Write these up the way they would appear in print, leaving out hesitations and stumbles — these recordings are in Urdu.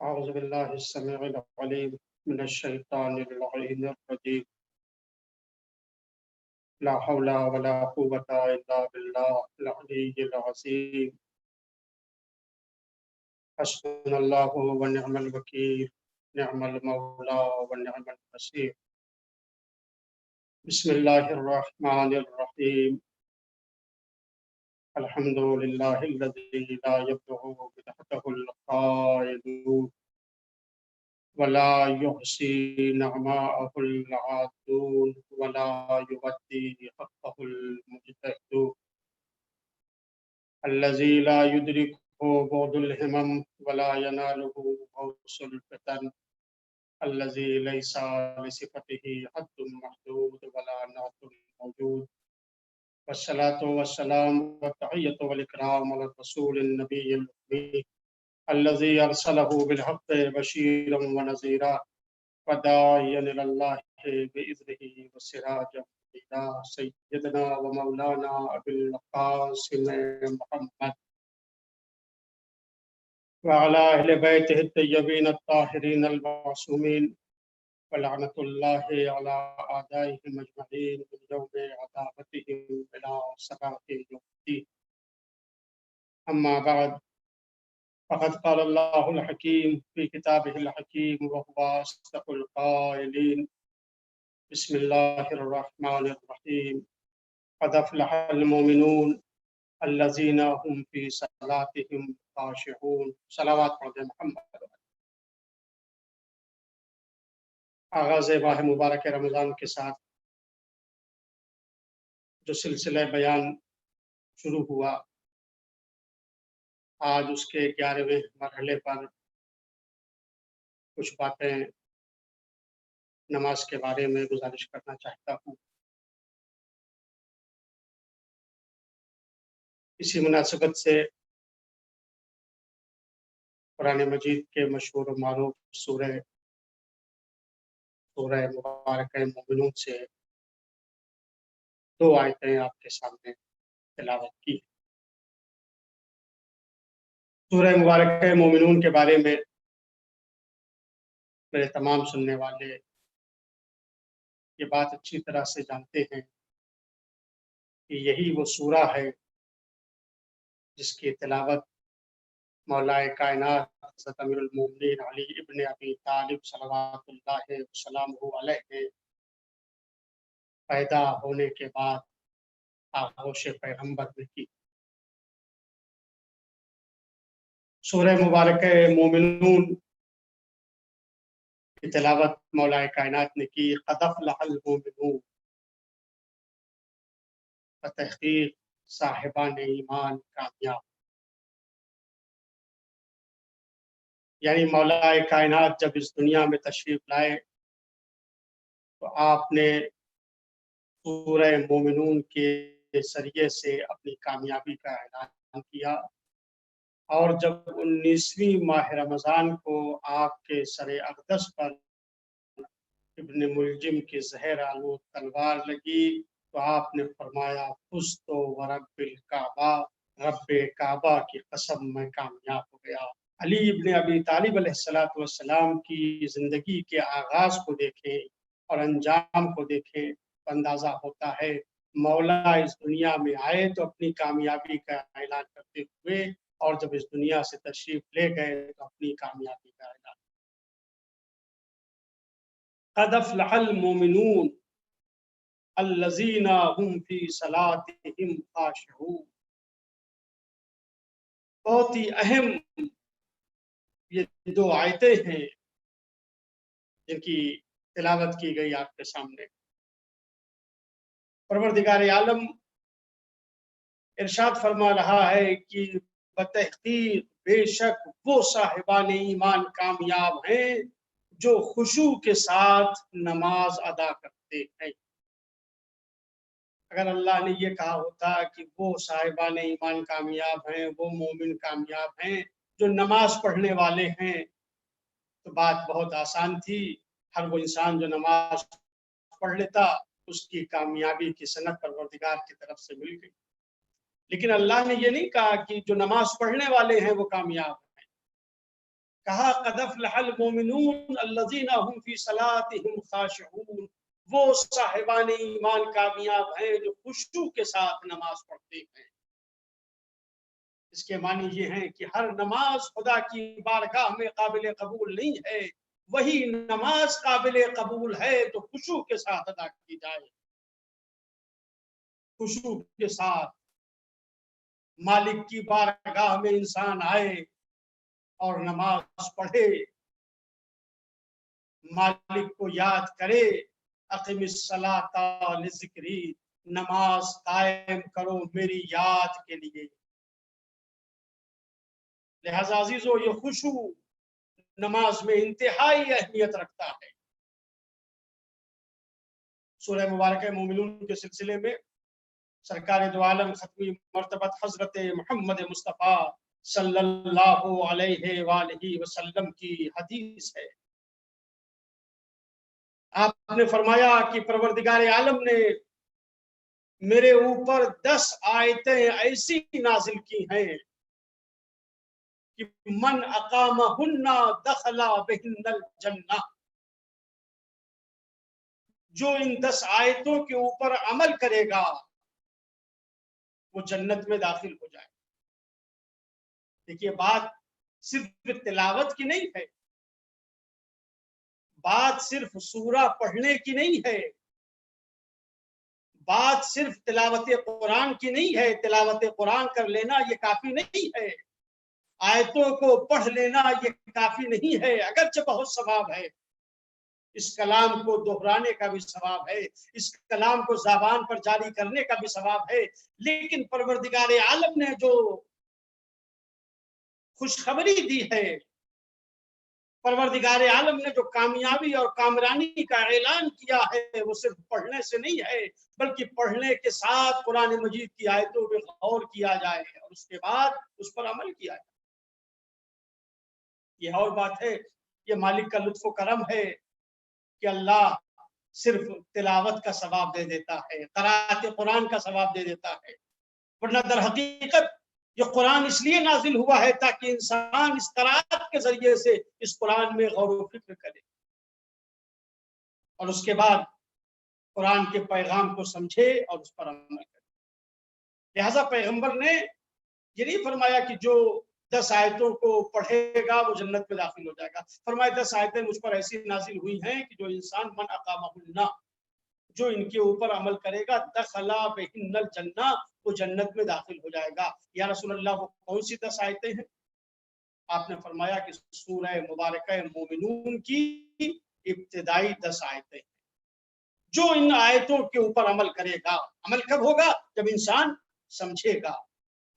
أعوذ بالله السميع العليم من الشيطان اللعين الرجيم. لا حول ولا قوة إلا بالله العلي العظيم. حسبنا الله ونعم الوكيل، نعم المولى ونعم النصير. بسم الله الرحمن الرحيم. الحمد لله الذي لا يبلغ بدحته القائلون ولا يحصي نعماءه العادون ولا يؤدي حقه المجتهدون. الذي لا يدركه بعد الهمم ولا يناله غوص الفتن. الذي ليس لصفته حد محدود ولا نعت موجود. والصلاة والسلام والتحية والإكرام على الرسول النبي الأمي الذي أرسله بالحق بشيرا ونذيرا وداعيا إلى الله بإذنه وسراجا منيرا. سيدنا ومولانا أبي القاسم محمد وعلى أهل بيته الطيبين الطاهرين المعصومين ولعنة الله على أعدائهم أجمعين من يوم عداوتهم إلى صلاة يوم الدين. أما بعد، فقد قال الله الحكيم في كتابه الحكيم وهو أصدق القائلين. بسم الله الرحمن الرحيم. قد أفلح المؤمنون الذين هم في صلاتهم خاشعون. صلوات پڑھ محمد. آغاز ماہ مبارک رمضان کے ساتھ جو سلسلہ بیان شروع ہوا، آج اس کے 11ویں مرحلے پر کچھ باتیں نماز کے بارے میں گزارش کرنا چاہتا ہوں۔ اسی مناسبت سے قرآن مجید کے مشہور و معروف سورہ مبارکہ مومنون سے 2 آیتیں آپ کے سامنے تلاوت کی۔ سورہ مبارکہ مومنون کے بارے میں میرے تمام سننے والے یہ بات اچھی طرح سے جانتے ہیں کہ یہی وہ سورہ ہے جس کی تلاوت مولائے کائنات حضرت امیر المومنین علی ابن ابی طالب صلوات اللہ وسلامہ علیہ نے پیدا ہونے کے بعد آغوش پیغمبر نے کی۔ سورہ مبارکہ مومنون کی تلاوت مولائے کائنات نے کی۔ قد افلح المؤمنون، بتحقیق صاحبان ایمان کامیاب۔ یعنی مولائے کائنات جب اس دنیا میں تشریف لائے تو آپ نے سورہ مومنون کے ذریعے سے اپنی کامیابی کا اعلان کیا، اور جب 19ویں ماہ رمضان کو آپ کے سر اقدس پر ابن ملجم کی زہر آلود تلوار لگی تو آپ نے فرمایا فزت ورب الکعبہ، رب کعبہ کی قسم میں کامیاب ہو گیا۔ علی ابن ابی طالب علیہ السلام کی زندگی کے آغاز کو دیکھیں اور انجام کو دیکھیں تو اندازہ ہوتا ہے مولا اس دنیا میں آئے تو اپنی کامیابی کا اعلان کرتے ہوئے، اور جب اس دنیا سے تشریف لے گئے تو اپنی کامیابی کا اعلان۔ قد افلح المؤمنون الذین هم فی صلاتهم خاشعون۔ بہت ہی اہم یہ 2 آیتیں ہیں جن کی تلاوت کی گئی آپ کے سامنے۔ پروردگار عالم ارشاد فرما رہا ہے کہ بتحقیق بے شک وہ صاحبان ایمان کامیاب ہیں جو خشوع کے ساتھ نماز ادا کرتے ہیں۔ اگر اللہ نے یہ کہا ہوتا کہ وہ صاحبان ایمان کامیاب ہیں، وہ مومن کامیاب ہیں جو نماز پڑھنے والے ہیں، تو بات بہت آسان تھی۔ ہر وہ انسان جو نماز پڑھ لیتا اس کی کامیابی کی سند پروردگار کی طرف سے مل گئی۔ لیکن اللہ نے یہ نہیں کہا کہ جو نماز پڑھنے والے ہیں وہ کامیاب ہیں، کہا قد افلح المؤمنون الذین هم فی صلاتهم خاشعون، وہ صاحبان ایمان کامیاب ہیں جو خشوع کے ساتھ نماز پڑھتے ہیں۔ اس کے معنی یہ ہیں کہ ہر نماز خدا کی بارگاہ میں قابل قبول نہیں ہے، وہی نماز قابل قبول ہے جو خشوع کے ساتھ ادا کی جائے، خشوع کے ساتھ مالک کی بارگاہ میں انسان آئے اور نماز پڑھے، مالک کو یاد کرے، اقم الصلاۃ لذکری، نماز قائم کرو میری یاد کے لیے۔ لہذا عزیزو، یہ خشوع نماز میں انتہائی اہمیت رکھتا ہے۔ سورہ مبارکہ مومنون کے سلسلے میں سرکار دو عالم ختمی مرتبت حضرت محمد مصطفیٰ صلی اللہ علیہ وآلہ وسلم کی حدیث ہے۔ آپ نے فرمایا کہ پروردگار عالم نے میرے اوپر 10 آیتیں ایسی نازل کی ہیں کہ من اقامہن دخل بہن الجنہ، جو ان 10 آیتوں کے اوپر عمل کرے گا وہ جنت میں داخل ہو جائے۔ دیکھیے، بات صرف تلاوت کی نہیں ہے، بات صرف سورہ پڑھنے کی نہیں ہے، بات صرف تلاوت قرآن کی نہیں ہے۔ تلاوت قرآن کر لینا یہ کافی نہیں ہے، آیتوں کو پڑھ لینا یہ کافی نہیں ہے، اگرچہ بہت ثواب ہے، اس کلام کو دہرانے کا بھی ثواب ہے، اس کلام کو زبان پر جاری کرنے کا بھی ثواب ہے، لیکن پروردگار عالم نے جو خوشخبری دی ہے، پروردگار عالم نے جو کامیابی اور کامرانی کا اعلان کیا ہے، وہ صرف پڑھنے سے نہیں ہے، بلکہ پڑھنے کے ساتھ قرآن مجید کی آیتوں پہ غور کیا جائے اور اس کے بعد اس پر عمل کیا جائے۔ یہ اور بات ہے، یہ مالک کا لطف و کرم ہے کہ اللہ صرف تلاوت کا ثواب دے دیتا ہے، قرأت قرآن کا ثواب دے دیتا ہے، ورنہ در حقیقت یہ قرآن اس لیے نازل ہوا ہے تاکہ انسان اس قرأت کے ذریعے سے اس قرآن میں غور و فکر کرے اور اس کے بعد قرآن کے پیغام کو سمجھے اور اس پر عمل کرے۔ لہذا پیغمبر نے یہ نہیں فرمایا کہ جو 10 آیتوں کو پڑھے گا وہ جنت میں داخل ہو جائے گا، فرمایا 10 آیتیں مجھ پر ایسی نازل ہوئی ہیں کہ جو انسان من اقامہن، جو ان کے اوپر عمل کرے گا، دخل بہن الجنہ، وہ جنت میں داخل ہو جائے گا۔ یا رسول اللہ، وہ کون سی 10 آیتیں ہیں؟ آپ نے فرمایا کہ سورہ مبارکہ مومنون کی ابتدائی 10 آیتیں، جو ان آیتوں کے اوپر عمل کرے گا۔ عمل کب ہوگا؟ جب انسان سمجھے گا۔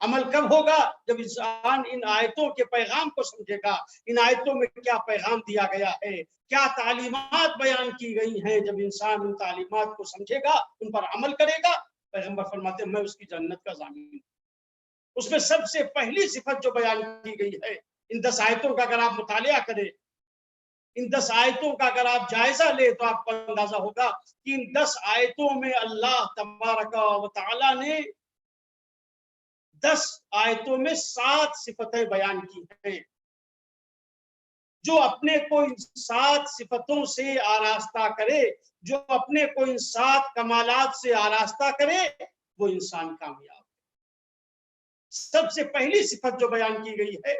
عمل کب ہوگا؟ جب انسان ان آیتوں کے پیغام کو سمجھے گا، ان آیتوں میں کیا پیغام دیا گیا ہے، کیا تعلیمات بیان کی گئی ہیں۔ جب انسان ان تعلیمات کو سمجھے گا، ان پر عمل کرے گا، پیغمبر فرماتے ہیں میں اس کی جنت کا ضامن ہوں۔ اس میں سب سے پہلی صفت جو بیان کی گئی ہے، ان 10 آیتوں کا اگر آپ مطالعہ کریں، ان 10 آیتوں کا اگر آپ جائزہ لیں تو آپ کو اندازہ ہوگا کہ ان 10 آیتوں میں اللہ تبارک و تعالی نے 10 آیتوں میں 7 صفتیں بیان کی ہیں۔ جو اپنے کو ان 7 صفتوں سے آراستہ کرے، جو اپنے کو ان 7 کمالات سے آراستہ کرے، وہ انسان کامیاب ہے۔ سب سے پہلی صفت جو بیان کی گئی ہے،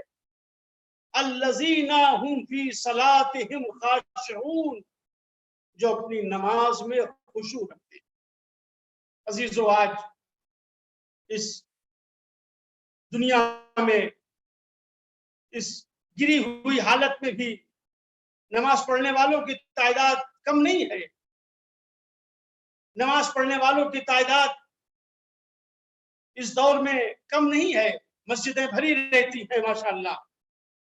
الذین هم فی صلاتهم خاشعون، جو اپنی نماز میں خشوع رکھتے ہیں۔ عزیزو، آج اس دنیا میں اس گری ہوئی حالت میں بھی نماز پڑھنے والوں کی تعداد کم نہیں ہے۔ نماز پڑھنے والوں کی تعداد اس دور میں کم نہیں ہے، مسجدیں بھری رہتی ہیں ماشاءاللہ،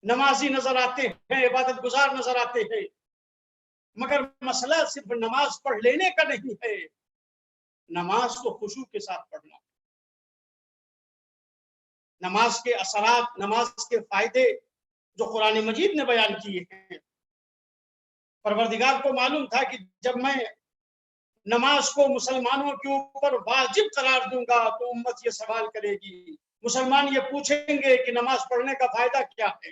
نمازی نظر آتے ہیں، عبادت گزار نظر آتے ہیں، مگر مسئلہ صرف نماز پڑھ لینے کا نہیں ہے، نماز کو خشوع کے ساتھ پڑھنا، نماز کے اثرات، نماز کے فائدے جو قرآن مجید نے بیان کیے ہیں۔ پروردگار کو معلوم تھا کہ جب میں نماز کو مسلمانوں کے اوپر واجب قرار دوں گا تو امت یہ سوال کرے گی، مسلمان یہ پوچھیں گے کہ نماز پڑھنے کا فائدہ کیا ہے۔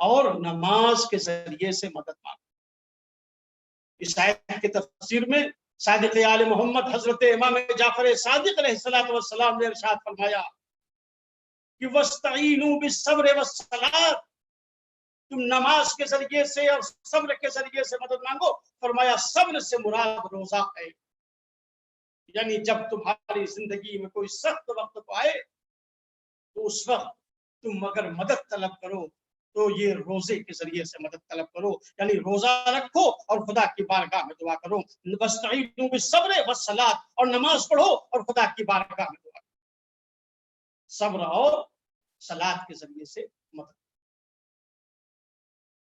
اور نماز کے ذریعے سے مدد مانگو۔ اس آیت کی تفسیر میں صادق آل محمد حضرت امام جعفر صادق علیہ السلام نے ارشاد فرمایا کہ وَاسْتَعِینُوا بِالصَّبْرِ وَالصَّلَاةِ، تم نماز کے ذریعے سے اور صبر کے ذریعے سے مدد مانگو۔ فرمایا صبر سے مراد روزہ ہے، یعنی جب تمہاری زندگی میں کوئی سخت وقت کو آئے تو اس وقت تم اگر مدد طلب کرو تو یہ روزے کے ذریعے سے مدد طلب کرو، یعنی روزہ رکھو اور خدا کی بارگاہ میں دعا کرو۔ وَاسْتَعِینُوا بِالصَّبْرِ وَالصَّلَاةِ، اور نماز پڑھو اور خدا کی بارگاہ میں دعا کرو۔ صبر اور صلاۃ کے ذریعے سے مدد۔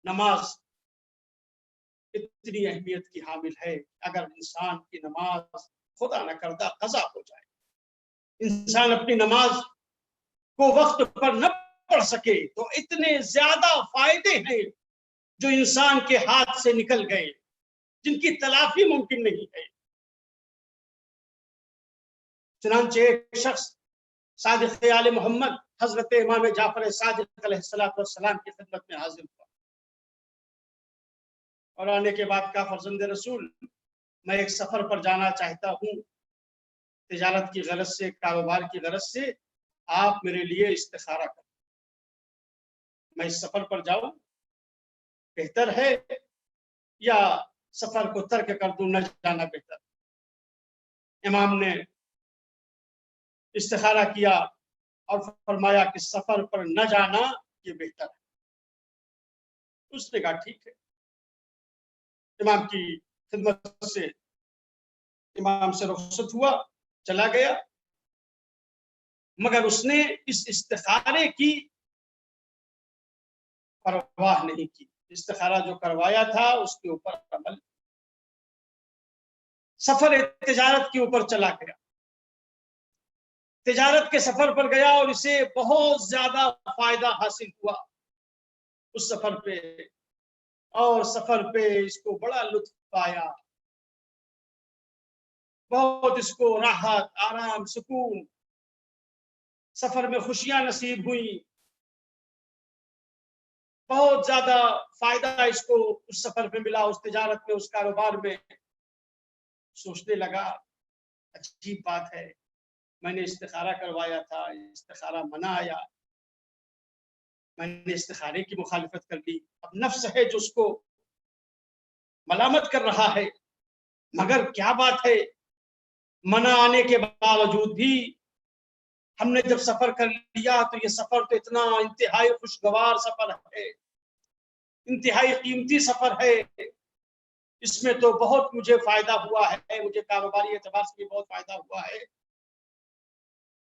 نماز اتنی اہمیت کی حامل ہے، اگر انسان کی نماز خدا نہ کردہ قضا ہو جائے، انسان اپنی نماز کو وقت پر نہ پڑھ سکے تو اتنے زیادہ فائدے ہیں جو انسان کے ہاتھ سے نکل گئے، جن کی تلافی ممکن نہیں ہے۔ چنانچہ ایک شخص صادق آل محمد حضرت امام جعفر صادق علیہ السلام کی خدمت میں حاضر ہوا اور آنے کے بعد کہا، فرزند رسول، میں ایک سفر پر جانا چاہتا ہوں، تجارت کی غرض سے، کاروبار کی غرض سے، آپ میرے لیے استخارہ کریں، میں اس سفر پر جاؤں بہتر ہے یا سفر کو ترک کر دوں، نہ جانا بہتر؟ امام نے استخارہ کیا اور فرمایا کہ سفر پر نہ جانا یہ بہتر ہے۔ اس نے کہا ٹھیک ہے، امام کی خدمت سے امام سے رخصت ہوا، چلا گیا، مگر اس نے اس استخارے کی پرواہ نہیں کی، استخارہ جو کروایا تھا اس کے اوپر عمل، سفر تجارت کے اوپر چلا گیا، تجارت کے سفر پر گیا اور اسے بہت زیادہ فائدہ حاصل ہوا اس سفر پہ، اور سفر پہ اس کو بڑا لطف آیا، بہت اس کو راحت، آرام، سکون، سفر میں خوشیاں نصیب ہوئیں، بہت زیادہ فائدہ اس کو اس سفر پہ ملا، اس تجارت میں، اس کاروبار میں۔ سوچنے لگا عجیب بات ہے، میں نے استخارہ کروایا تھا، استخارہ منع آیا، میں نے استخارے کی مخالفت کر لی، اب نفس ہے جو اس کو ملامت کر رہا ہے، مگر کیا بات ہے، منع آنے کے باوجود بھی ہم نے جب سفر کر لیا تو یہ سفر تو اتنا انتہائی خوشگوار سفر ہے، انتہائی قیمتی سفر ہے، اس میں تو بہت مجھے فائدہ ہوا ہے، مجھے کاروباری اعتبار سے بھی بہت فائدہ ہوا ہے،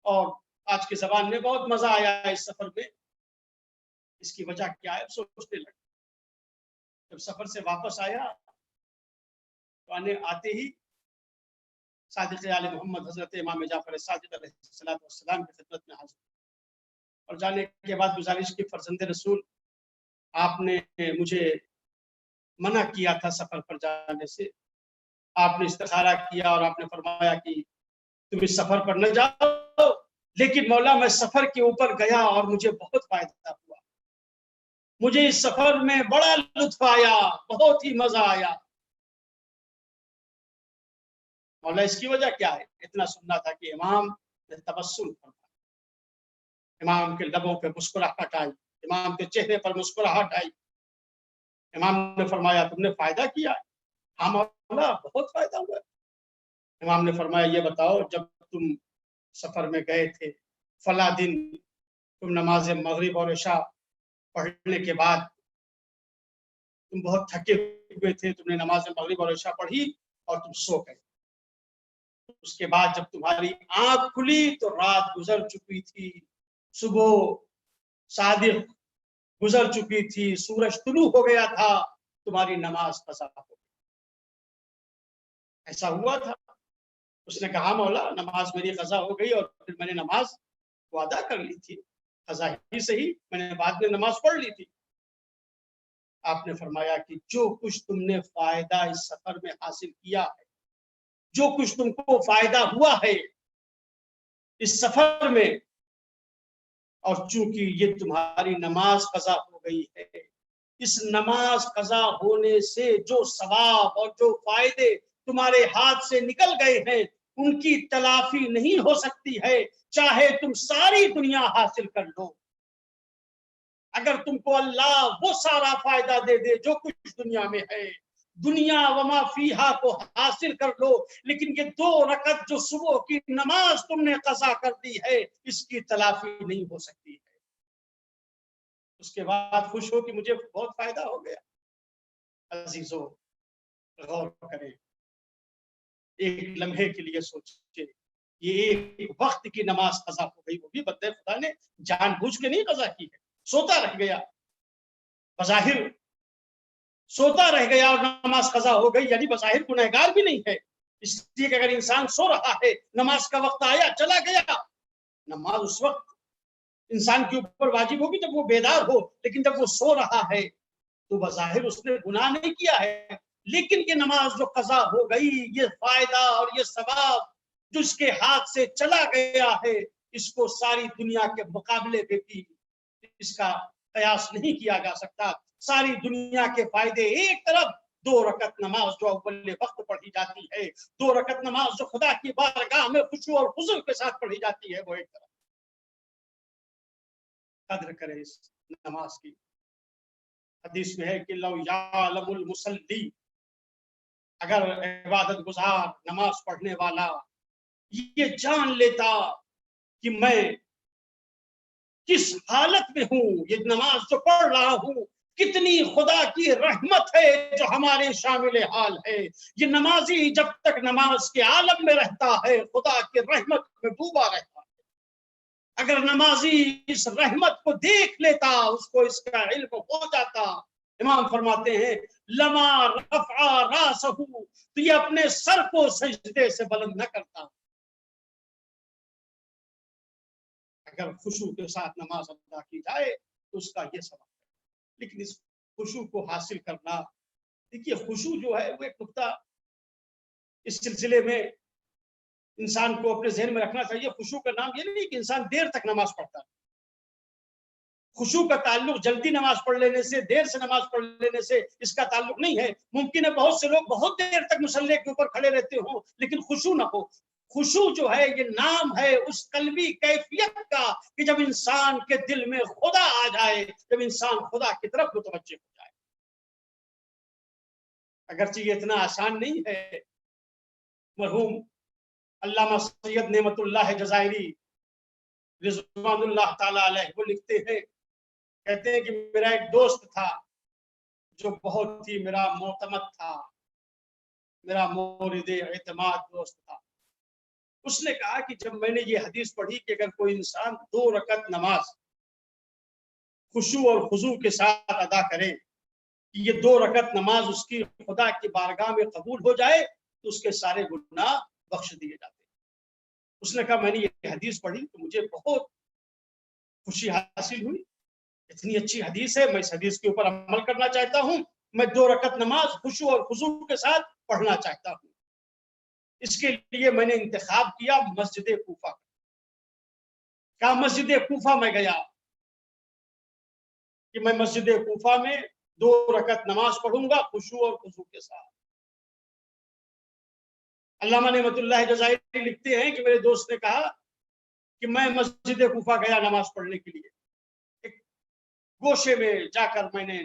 اور آج کے زبان میں بہت مزہ آیا ہے اس سفر میں۔ اس کی وجہ کیا ہے سوچنے لگا، جب سفر سے واپس آیا تو آتے ہی صادق آل محمد حضرت امام جعفر صادق علیہ السلام کی خدمت میں حاضر، اور جانے کے بعد گزارش کی، فرزند رسول، آپ نے مجھے منع کیا تھا سفر پر جانے سے، آپ نے استخارہ کیا اور آپ نے فرمایا کہ تم اس سفر پر نہ جاؤ، لیکن مولا میں سفر کے اوپر گیا اور مجھے بہت فائدہ ہوا، مجھے اس سفر میں بڑا لطف آیا، بہت ہی مزہ آیا، مولا اس کی وجہ کیا ہے؟ اتنا سننا تھا کہ امام نے تبسم فرمایا، امام کے لبوں پہ مسکراہٹ آئی، امام کے چہرے پر مسکراہٹ آئی، امام نے فرمایا تم نے فائدہ کیا؟ ہاں مولا بہت فائدہ ہوا۔ امام نے فرمایا یہ بتاؤ، جب تم سفر میں گئے تھے، فلاں دن تم نماز مغرب اور عشاء پڑھنے کے بعد تم بہت تھکے ہوئے تھے، تم نے نماز مغرب اور عشاء پڑھی اور تم سو گئے، اس کے بعد جب تمہاری آنکھ کھلی تو رات گزر چکی تھی، صبح صادق گزر چکی تھی، سورج طلوع ہو گیا تھا، تمہاری نماز قضا ہو گئی۔ ایسا ہوا تھا؟ اس نے کہا مولا نماز میری قضا ہو گئی اور پھر میں نے نماز کو ادا کر لی تھی، قضا ہی صحیح، میں نے بعد میں نماز پڑھ لی تھی۔ آپ نے فرمایا کہ جو کچھ تم نے فائدہ اس سفر میں حاصل کیا ہے، جو کچھ تم کو فائدہ ہوا ہے اس سفر میں، اور چونکہ یہ تمہاری نماز قضا ہو گئی ہے اس نماز قضا ہونے سے جو ثواب اور جو فائدے تمہارے ہاتھ سے نکل گئے ہیں ان کی تلافی نہیں ہو سکتی ہے، چاہے تم ساری دنیا حاصل کر لو۔ اگر تم کو اللہ وہ سارا فائدہ دے دے جو کچھ دنیا میں ہے، دنیا وما فیہا کو حاصل کر لو، لیکن یہ 2 رکعت جو صبح کی نماز تم نے قضا کر دی ہے اس کی تلافی نہیں ہو سکتی ہے۔ اس کے بعد خوش ہو کہ مجھے بہت فائدہ ہو گیا۔ عزیزو، غور کریں، ایک لمحے کے لیے سوچے، یہ ایک وقت کی نماز قضا ہو گئی، وہ بھی بندے خدا نے جان بوجھ کے نہیں قضا کی ہے، سوتا رہ گیا، بظاہر سوتا رہ گیا اور نماز قضا ہو گئی، یعنی بظاہر گنہگار بھی نہیں ہے۔ اس لیے کہ اگر انسان سو رہا ہے، نماز کا وقت آیا چلا گیا، نماز اس وقت انسان کے اوپر واجب ہوگی جب وہ بیدار ہو، لیکن جب وہ سو رہا ہے تو بظاہر اس نے گناہ نہیں کیا ہے، لیکن یہ نماز جو قضا ہو گئی، یہ فائدہ اور یہ ثواب جو اس کے ہاتھ سے چلا گیا ہے، اس کو ساری دنیا کے مقابلے میں بھی اس کا قیاس نہیں کیا جا سکتا۔ ساری دنیا کے فائدے ایک طرف، 2 رکعت نماز جو اول وقت پڑھی جاتی ہے، 2 رکعت نماز جو خدا کی بارگاہ میں خشوع اور خضوع کے ساتھ پڑھی جاتی ہے، وہ ایک طرف۔ قدر کرے اس نماز کی۔ حدیث میں ہے کہ لو یعلم المصلی، اگر عبادت گزار نماز پڑھنے والا یہ جان لیتا کہ میں کس حالت میں ہوں، یہ نماز جو پڑھ رہا ہوں کتنی خدا کی رحمت ہے جو ہمارے شامل حال ہے، یہ نمازی جب تک نماز کے عالم میں رہتا ہے خدا کی رحمت میں ڈوبا رہتا ہے۔ اگر نمازی اس رحمت کو دیکھ لیتا، اس کو اس کا علم ہو جاتا، امام فرماتے ہیں لما رفع راسہ، تو یہ اپنے سر کو سجدے سے بلند نہ کرتا۔ اگر خشوع کے ساتھ نماز ادا کی جائے تو اس کا یہ سبب ہے۔ لیکن اس خشوع کو حاصل کرنا، دیکھیے خشوع جو ہے وہ ایک نقطہ اس سلسلے میں انسان کو اپنے ذہن میں رکھنا چاہیے۔ خشوع کا نام یہ نہیں کہ انسان دیر تک نماز پڑھتا ہے، خشوع کا تعلق جلدی نماز پڑھ لینے سے، دیر سے نماز پڑھ لینے سے اس کا تعلق نہیں ہے۔ ممکن ہے بہت سے لوگ بہت دیر تک مصلی کے اوپر کھڑے رہتے ہوں لیکن خشوع نہ ہو۔ خشوع جو ہے یہ نام ہے اس قلبی کیفیت کا کہ جب انسان کے دل میں خدا آ جائے، جب انسان خدا کی طرف متوجہ ہو جائے۔ اگرچہ یہ اتنا آسان نہیں ہے۔ مرحوم علامہ سید نعمت اللہ جزائری رضوان اللہ تعالی علیہ وہ لکھتے ہیں، کہتے ہیں کہ میرا ایک دوست تھا جو بہت ہی میرا معتمد تھا، میرا مورد اعتماد دوست تھا۔ اس نے کہا کہ جب میں نے یہ حدیث پڑھی کہ اگر کوئی انسان 2 رکعت نماز خشوع اور خضوع کے ساتھ ادا کرے کہ یہ 2 رکعت نماز اس کی خدا کی بارگاہ میں قبول ہو جائے تو اس کے سارے گناہ بخش دیے جاتے ہیں۔ اس نے کہا میں نے یہ حدیث پڑھی تو مجھے بہت خوشی حاصل ہوئی، اتنی اچھی حدیث ہے، میں اس حدیث کے اوپر عمل کرنا چاہتا ہوں، میں 2 رکعت نماز خشوع اور خضوع کے ساتھ پڑھنا چاہتا ہوں۔ اس کے لیے میں نے انتخاب کیا مسجد کوفہ کا۔ مسجد کوفہ میں گیا کہ میں مسجد کوفہ میں 2 رکعت نماز پڑھوں گا خشوع اور خضوع کے ساتھ۔ علامہ نعمت اللہ جزائری لکھتے ہیں کہ میرے دوست نے کہا کہ میں مسجد کوفہ گیا نماز پڑھنے کے لیے، ایک گوشے میں جا کر میں نے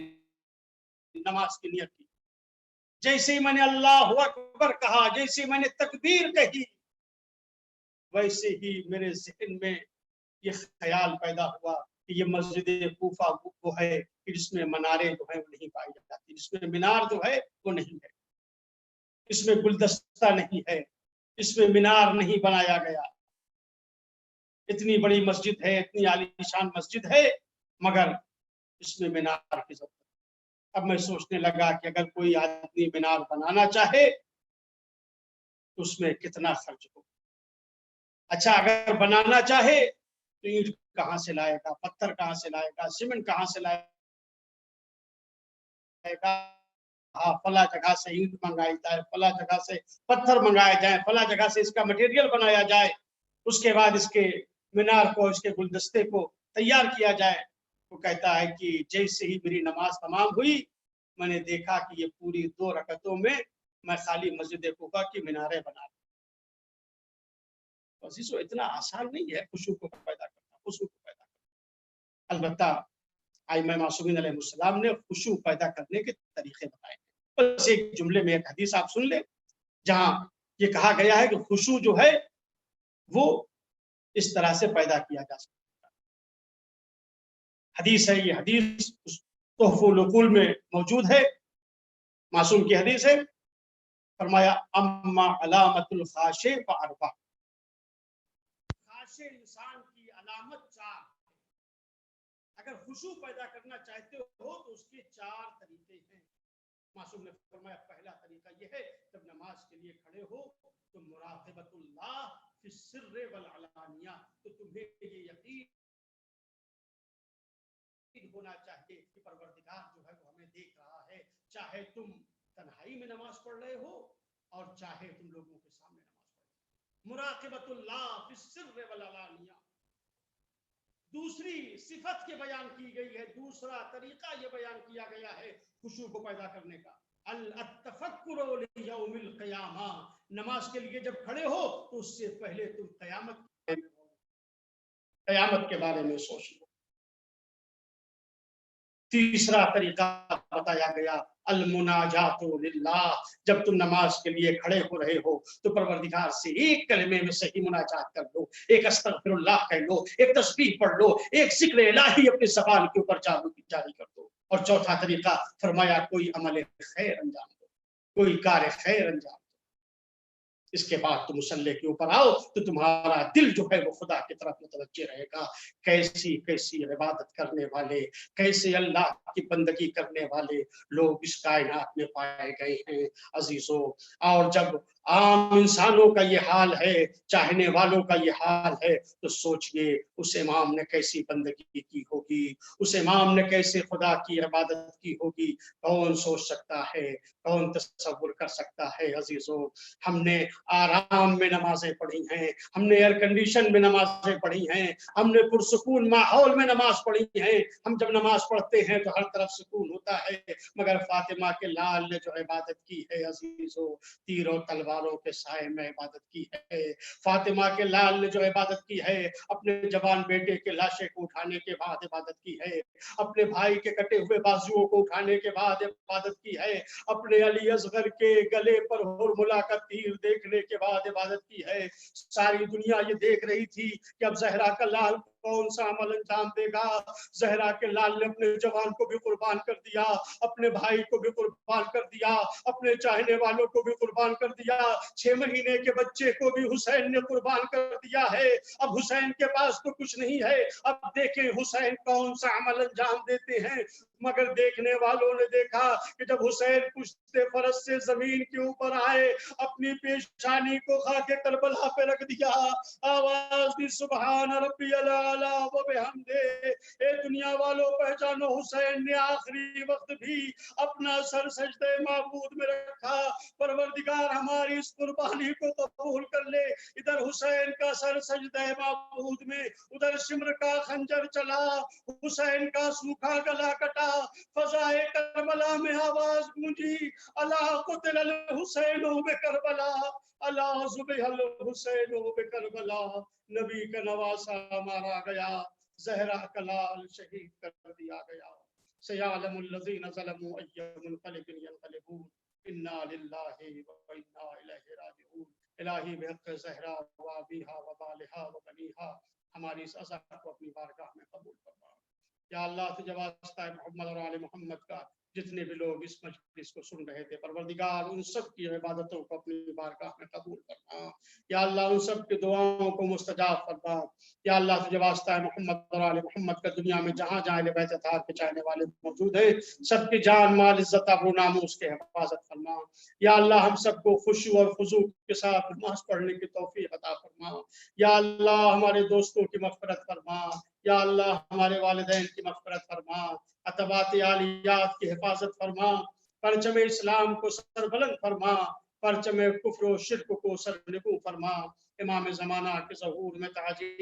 نماز کی نیت کی۔ جیسے ہی میں نے اللہ اکبر کہا، جیسے ہی میں نے تکبیر کہی، ویسے ہی میرے ذہن میں یہ خیال پیدا ہوا کہ یہ مسجد کوفہ وہ ہے کہ جس میں منارے جو ہیں وہ نہیں پائی جاتی، جس میں مینار جو ہے وہ نہیں ہے، اس میں گلدستہ نہیں ہے، اس میں مینار نہیں بنایا گیا۔ اتنی بڑی مسجد ہے، اتنی عالی شان مسجد ہے، مگر اس میں مینار کی ضرورت ہے۔ اب میں سوچنے لگا کہ اگر کوئی آدمی مینار بنانا چاہے تو اس میں کتنا خرچ ہو۔ اچھا اگر بنانا چاہے تو اینٹ کہاں سے لائے گا، پتھر کہاں سے لائے گا، سیمنٹ کہاں سے لائے گا، فلاں جگہ سے اینٹ منگائی جائے، فلاں جگہ سے پتھر منگائے جائیں، فلاں جگہ سے اس کا مٹیریل بنایا جائے، اس کے بعد اس کے مینار کو، اس کے گلدستے کو تیار کیا جائے۔ وہ کہتا ہے کہ جیسے ہی میری نماز تمام ہوئی میں نے دیکھا کہ یہ پوری 2 رکعتوں میں میں خالی مسجد کوفہ کی میناریں بنا رہا ہوں۔ عزیزو اتنا آسان نہیں ہے خشوع کو پیدا کرنا، خشوع کو پیدا کرنا۔ البتہ ائمہ معصومین علیہ السلام نے خشوع پیدا کرنے کے طریقے بتائے۔ بس ایک جملے میں ایک حدیث آپ سن لیں جہاں یہ کہا گیا ہے کہ خشوع جو ہے وہ اس طرح سے پیدا کیا جا سکتا ہے۔ حدیث ہے، یہ حدیث تحفۃ العقول میں موجود ہے، معصوم کی حدیث ہے۔ فرمایا اما علامت الخاشع فاربع، خاشع انسان کی علامت 4 ہے۔ اگر خشوع پیدا کرنا چاہتے ہو تو اس کے 4 طریقے ہیں۔ معصوم نے فرمایا پہلا طریقہ یہ ہے جب نماز کے لیے کھڑے ہو تو مراقبۃ اللہ فی السر والعلانیہ، تو تمہیں یہ یقین ہونا چاہیے کہ پروردگار جو ہے وہ ہمیں دیکھ رہا ہے، چاہے تم تنہائی میں نماز پڑھ رہے ہو اور چاہے تم لوگوں کے سامنے نماز پڑھ رہے ہو۔ مراقبۃ اللہ فی السر والعلانیہ دوسری صفت کے بیان کی گئی ہے، دوسرا طریقہ یہ بیان کیا گیا ہے خشوع کو پیدا کرنے کا، التفکر لیوم القیامہ، نماز کے لیے جب کھڑے ہو تو اس سے پہلے تم قیامت کے بارے میں سوچ لو۔ تیسرا طریقہ بتایا گیا المناجات للہ، جب تم نماز کے لیے کھڑے ہو رہے ہو تو پروردگار سے ایک کلمے میں صحیح مناجات کر لو، ایک استغفر اللہ کہہ لو، ایک تسبیح پڑھ لو، ایک ذکر الہی اپنے زبان کے اوپر جاری کر دو۔ اور چوتھا طریقہ فرمایا کوئی عمل خیر انجام دو، کوئی کار خیر انجام دو۔ اس کے بعد تم مصلی کے اوپر آؤ تو تمہارا دل جو ہے وہ خدا کی طرف متوجہ رہے گا۔ کیسی کیسی عبادت کرنے والے، کیسے اللہ کی بندگی کرنے والے لوگ اس کائنات میں پائے گئے ہیں عزیزو۔ اور جب عام انسانوں کا یہ حال ہے، چاہنے والوں کا یہ حال ہے، تو سوچئے اس امام نے کیسی بندگی کی ہوگی، اس امام نے کیسے خدا کی عبادت کی ہوگی۔ کون سوچ سکتا ہے، کون تصور کر سکتا ہے عزیزو۔ ہم نے آرام میں نمازیں پڑھی ہیں، ہم نے ایئر کنڈیشن میں نمازیں پڑھی ہیں، ہم نے پرسکون ماحول میں نماز پڑھی ہیں۔ ہم جب نماز پڑھتے ہیں تو ہر طرف سکون ہوتا ہے، مگر فاطمہ کے لال نے جو عبادت کی ہے عزیزو، تیروں تلواروں کے سائے میں عبادت کی ہے۔ فاطمہ کے لال نے جو عبادت کی ہے، اپنے جوان بیٹے کے لاشے کو اٹھانے کے بعد عبادت کی ہے، اپنے بھائی کے کٹے ہوئے بازوؤں کو اٹھانے کے بعد عبادت کی ہے، اپنے علی اصغر کے گلے پر ہرملا کا تیر دیکھنے کے بعد عبادت کی ہے۔ ساری دنیا یہ دیکھ رہی تھی کہ اب زہرا کا لال کون سا عمل انجام دے گا۔ زہرا کے لال نے اپنے جوان کو بھی قربان کر دیا، اپنے بھائی کو بھی قربان کر دیا، اپنے چاہنے والوں کو بھی قربان کر دیا، 6 مہینے کے بچے کو بھی حسین نے قربان کر دیا ہے۔ اب حسین کے پاس تو کچھ نہیں ہے، اب دیکھیں حسین کون سا عمل انجام دیتے ہیں۔ مگر دیکھنے والوں نے دیکھا کہ جب حسین پشت فرس سے زمین کے اوپر آئے، اپنی پیشانی کو خاک کربلا پہ رکھ دیا، آواز دی سبحان ربی العالی و بحمدہ۔ اے دنیا والوں پہچانو حسین نے آخری وقت بھی اپنا سر سجدہ معبود میں رکھا۔ پروردگار ہماری اس قربانی کو قبول کر لے۔ ادھر حسین کا سر سجدہ معبود میں، ادھر شمر کا خنجر چلا، حسین کا سوکھا گلا کٹا، فضائے کربلا میں آواز گونجی، اللہ قتل الحسین بکربلا، اللہ ذبح الحسین بکربلا۔ نبی کا نواسا مارا گیا، زہرا کا لال شہید کر دیا گیا۔ سیعلم الذین ظلموا ای منقلب ینقلبون، انا للہ و انا الیہ راجعون۔ الہی بحق زہرا و ابیہا و بالہا و بنیہا ہماری اس عزا کو اپنی بارگاہ میں قبول فرما۔ یا اللہ تجھے واسطہ ہے محمد اور آل محمد کا، جتنے بھی لوگ اس مجلس کو سن رہے تھے پروردگار ان سب کی عبادتوں کو اپنی بارگاہ میں قبول فرما۔ یا اللہ ان سب کی دعاؤں کو مستجاب فرما۔ یا اللہ تجھے واسطہ ہے محمد اور آل محمد کا، دنیا میں جہاں جہاں اہل بیت اطہار کے چاہنے والے موجود ہیں، سب کی جان مال عزت آبرو ناموس کے حفاظت فرما۔ یا اللہ ہم سب کو خشوع اور خضوع کے ساتھ نماز پڑھنے کی توفیق عطا فرما۔ یا اللہ ہمارے دوستوں کی مغفرت فرما۔ یا اللہ ہمارے والدین کی مغفرت فرما، اتباعت عالیات کی حفاظت فرما، پرچم اسلام کو سر بلند فرما، پرچم کفر و شرک کو سر نگوں فرما۔ امام زمانہ کے ظہور میں تعجیل